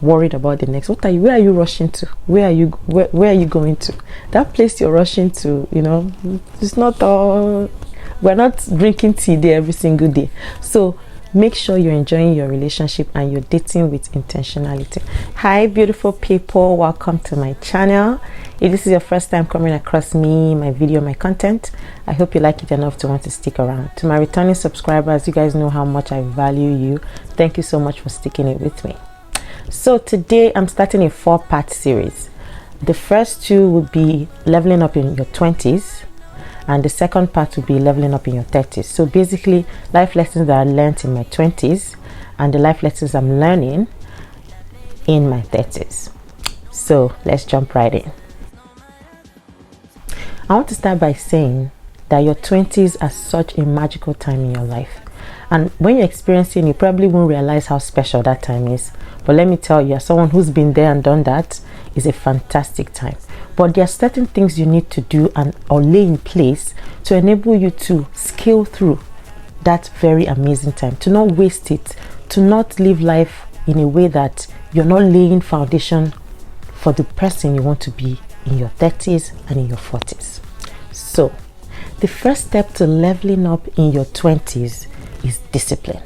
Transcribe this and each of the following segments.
worried about the next. Where are you rushing to? Where are you going to? That place you're rushing to, it's not all. We're not drinking tea there every single day. So make sure you're enjoying your relationship and you're dating with intentionality. Hi beautiful people, welcome to my channel. If this is your first time coming across me, my video, my content, I hope you like it enough to want to stick around. To my returning subscribers, you guys know how much I value you. Thank you so much for sticking it with me. So today I'm starting a 4-part series. The first 2 will be leveling up in your 20s, and the second part will be leveling up in your 30s. So basically, life lessons that I learned in my 20s and the life lessons I'm learning in my 30s. So let's jump right in. I want to start by saying that your 20s are such a magical time in your life. And when you're experiencing, you probably won't realize how special that time is. But let me tell you, as someone who's been there and done that, it's a fantastic time. But there are certain things you need to do or lay in place to enable you to scale through that very amazing time, to not waste it, to not live life in a way that you're not laying foundation for the person you want to be in your 30s and in your 40s. So the first step to leveling up in your 20s is discipline.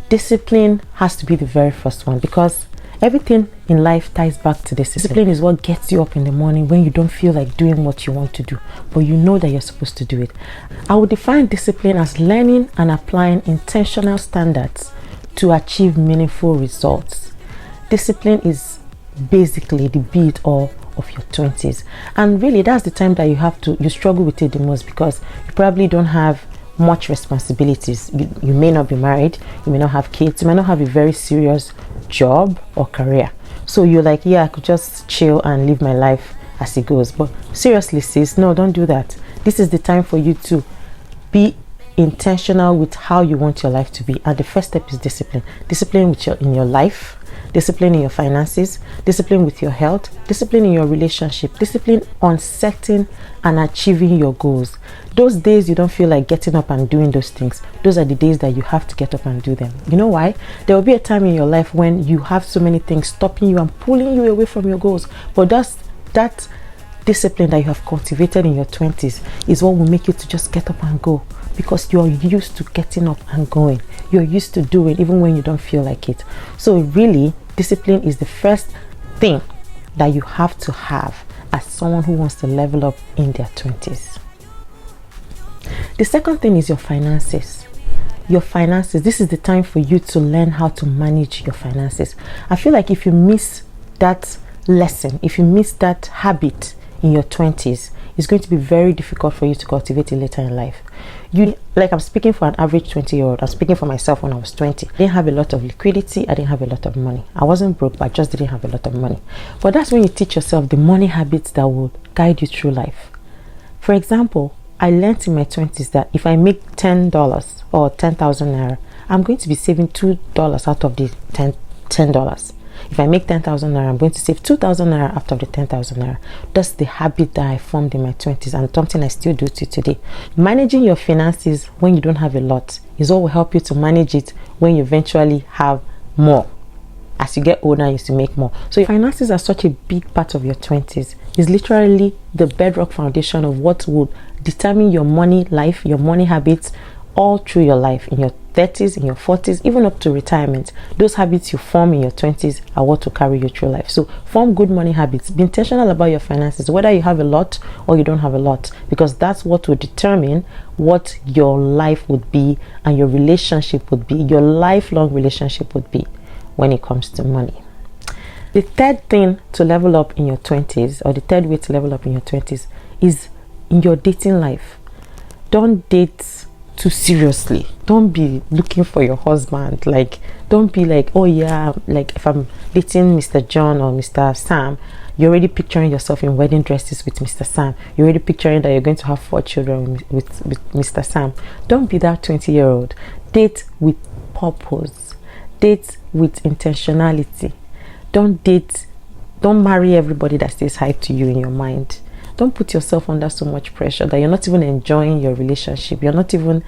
Discipline has to be the very first one, because everything in life ties back to this. Discipline is what gets you up in the morning when you don't feel like doing what you want to do, but you know that you're supposed to do it. I would define discipline as learning and applying intentional standards to achieve meaningful results. Discipline is basically the be all of your 20s, and really that's the time that you struggle with it the most, because you probably don't have much responsibilities. You may not be married, you may not have kids, you may not have a very serious job or career, so you're like, yeah, I could just chill and live my life as it goes. But seriously sis, no, don't do that. This is the time for you to be intentional with how you want your life to be, and the first step is discipline. Discipline in your life, discipline in your finances, discipline with your health, discipline in your relationship, discipline on setting and achieving your goals. Those days you don't feel like getting up and doing those things, those are the days that you have to get up and do them. You know why? There will be a time in your life when you have so many things stopping you and pulling you away from your goals, but that discipline that you have cultivated in your 20s is what will make you to just get up and go, because you're used to getting up and going. You're used to doing even when you don't feel like it. So really, discipline is the first thing that you have to have as someone who wants to level up in their 20s. The second thing is your finances. Your finances, this is the time for you to learn how to manage your finances. I feel like if you miss that lesson, if you miss that habit in your 20s, it's going to be very difficult for you to cultivate it later in life. I'm speaking for an average 20-year-old. I'm speaking for myself. When I was 20, I didn't have a lot of liquidity, I didn't have a lot of money. I wasn't broke, but I just didn't have a lot of money. But that's when you teach yourself the money habits that will guide you through life. For example, I learned in my 20s that if I make $10 or 10,000 naira, I'm going to be saving $2 out of the $10. If I make 10,000 naira, I'm going to save 2,000 naira after the 10,000 naira. That's the habit that I formed in my 20s, and something I still do to today. Managing your finances when you don't have a lot is what will help you to manage it when you eventually have more. As you get older, you used to make more. So your finances are such a big part of your 20s. It's literally the bedrock foundation of what would determine your money life, your money habits all through your life, in your 30s, in your 40s, even up to retirement. Those habits you form in your 20s are what will carry you through life. So form good money habits. Be intentional about your finances, whether you have a lot or you don't have a lot, because that's what will determine what your life would be and your relationship would be, your lifelong relationship would be when it comes to money. The third thing to level up in your 20s, or the third way to level up in your 20s, is in your dating life. Don't date too seriously. Don't be looking for your husband. Don't be like, oh yeah, like if I'm dating Mr. John or Mr. Sam, you're already picturing yourself in wedding dresses with Mr. Sam. You're already picturing that you're going to have 4 children with Mr. Sam. Don't be that 20-year-old. Date with purpose. Date with intentionality. Don't marry everybody that says hi to you in your mind. Don't put yourself under so much pressure that you're not even enjoying your relationship. You're not even,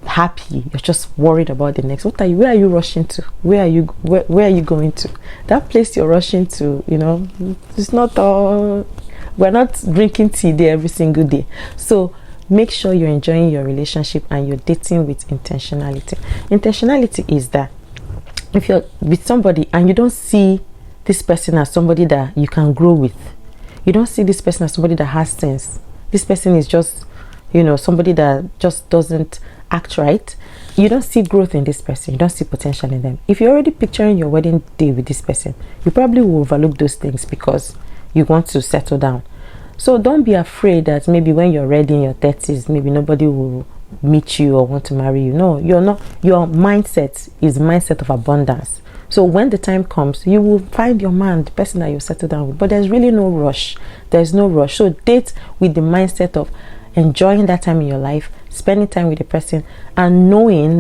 happy, you're just worried about the next. Where are you rushing to? Where are you going to? That place you're rushing to, it's not all. We're not drinking tea there every single day. So make sure you're enjoying your relationship and you're dating with intentionality. Intentionality is that if you're with somebody and you don't see this person as somebody that you can grow with, you don't see this person as somebody that has sense, this person is just somebody that just doesn't act right, you don't see growth in this person, you don't see potential in them. If you're already picturing your wedding day with this person, you probably will overlook those things because you want to settle down. So don't be afraid that maybe when you're ready in your 30s, maybe nobody will meet you or want to marry you. No, you're not. Your mindset is mindset of abundance. So when the time comes, you will find your man, the person that you settle down with. But there's really no rush. There's no rush. So date with the mindset of enjoying that time in your life, spending time with the person, and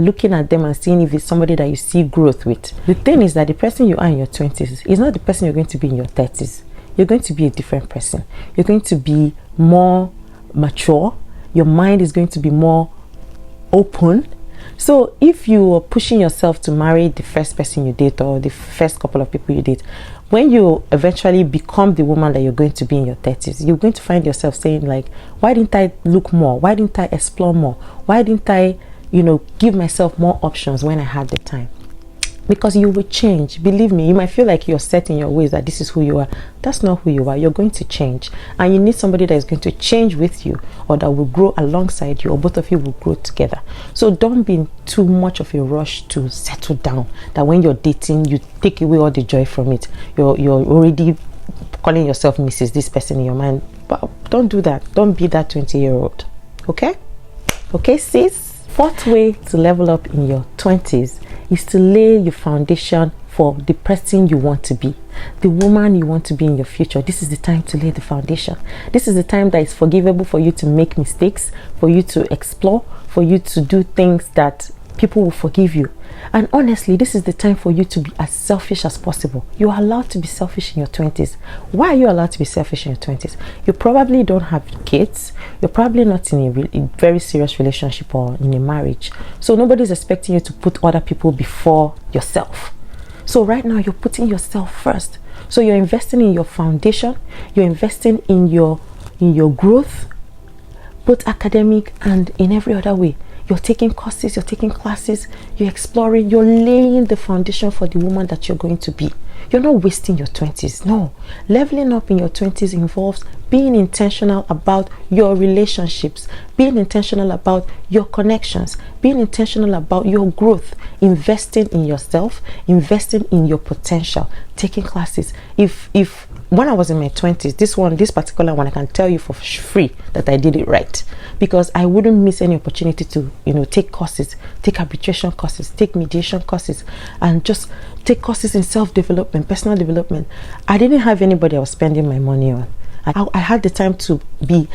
looking at them and seeing if it's somebody that you see growth with. The thing is that the person you are in your 20s is not the person you're going to be in your 30s. You're going to be a different person. You're going to be more mature. Your mind is going to be more open. So if you are pushing yourself to marry the first person you date or the first couple of people you date, when you eventually become the woman that you're going to be in your 30s, you're going to find yourself saying like, why didn't I look more? Why didn't I explore more? Why didn't I, give myself more options when I had the time? Because you will change. Believe me, you might feel like you're set in your ways, that this is who you are. That's not who you are. You're going to change. And you need somebody that is going to change with you, or that will grow alongside you, or both of you will grow together. So don't be in too much of a rush to settle down, that when you're dating, you take away all the joy from it. You're already calling yourself Mrs. this person in your mind. But don't do that. Don't be that 20-year-old. Okay? Okay, sis? Fourth way to level up in your 20s is to lay your foundation for the person you want to be, the woman you want to be in your future. This is the time to lay the foundation. This is the time that is forgivable for you to make mistakes, for you to explore, for you to do things that people will forgive you. And honestly, this is the time for you to be as selfish as possible. You are allowed to be selfish in your 20s. Why are you allowed to be selfish in your 20s? You probably don't have kids. You're probably not in a very serious relationship or in a marriage. So nobody's expecting you to put other people before yourself. So right now, you're putting yourself first. So you're investing in your foundation. You're investing in your growth, both academic and in every other way. You're taking courses, you're taking classes, you're exploring, you're laying the foundation for the woman that you're going to be. You're not wasting your 20s. No. Leveling up in your 20s involves being intentional about your relationships, being intentional about your connections, being intentional about your growth, investing in yourself, investing in your potential, taking classes. If when I was in my 20s, this particular one, I can tell you for free that I did it right, because I wouldn't miss any opportunity to, take courses, take arbitration courses, take mediation courses, and just take courses in self-development, personal development. I didn't have anybody I was spending my money on. I had the time to be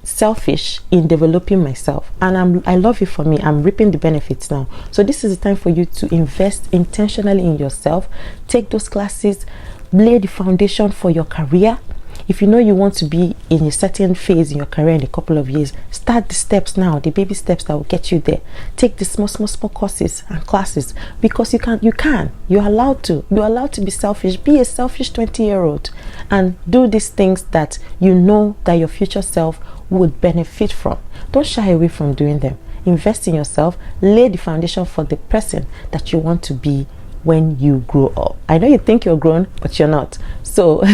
selfish in developing myself, and I love it for me. I'm reaping the benefits now. So this is the time for you to invest intentionally in yourself. Take those classes, lay the foundation for your career. If you know you want to be in a certain phase in your career in a couple of years, start the steps now, the baby steps that will get you there. Take the small courses and classes, because you're allowed to be selfish. Be a selfish 20-year-old and do these things that you know that your future self would benefit from. Don't shy away from doing them. Invest in yourself, lay the foundation for the person that you want to be when you grow up. I know you think you're grown, but you're not. So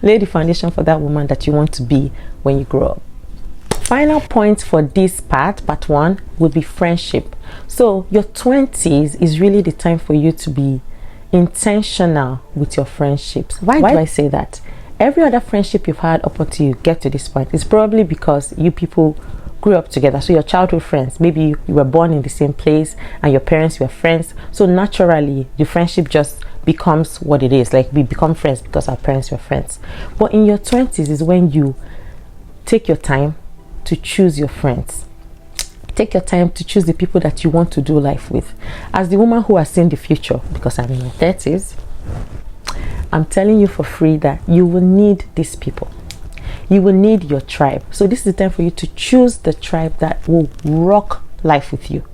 lay the foundation for that woman that you want to be when you grow up. Final point for this part 1, would be friendship. So your 20s is really the time for you to be intentional with your friendships. Why do I say that? Every other friendship you've had up until you get to this point is probably because you people grew up together. So your childhood friends, maybe you were born in the same place and your parents were friends. So naturally, the friendship just becomes what it is. Like, we become friends because our parents were friends. But in your 20s is when you take your time to choose your friends. Take your time to choose the people that you want to do life with. As the woman who has seen the future, because I'm in my 30s, I'm telling you for free that you will need these people. You will need your tribe. So this is the time for you to choose the tribe that will rock life with you.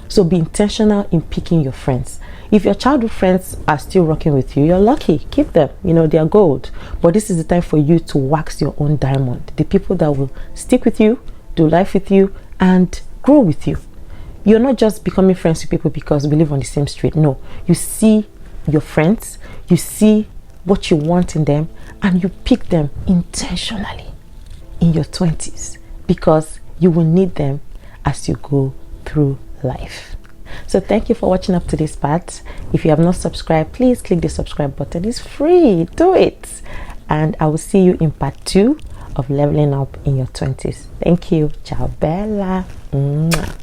So be intentional in picking your friends. If your childhood friends are still rocking with you, you're lucky. Keep them. They are gold. But this is the time for you to wax your own diamond. The people that will stick with you, do life with you, and grow with you. You're not just becoming friends with people because we live on the same street. No, you see your friends, you see what you want in them, and you pick them intentionally in your 20s because you will need them as you go through life. So thank you for watching up to this part. If you have not subscribed, please click the subscribe button. It's free. Do it. And I will see you in part 2 of leveling up in your 20s. Thank you. Ciao, Bella. Mwah.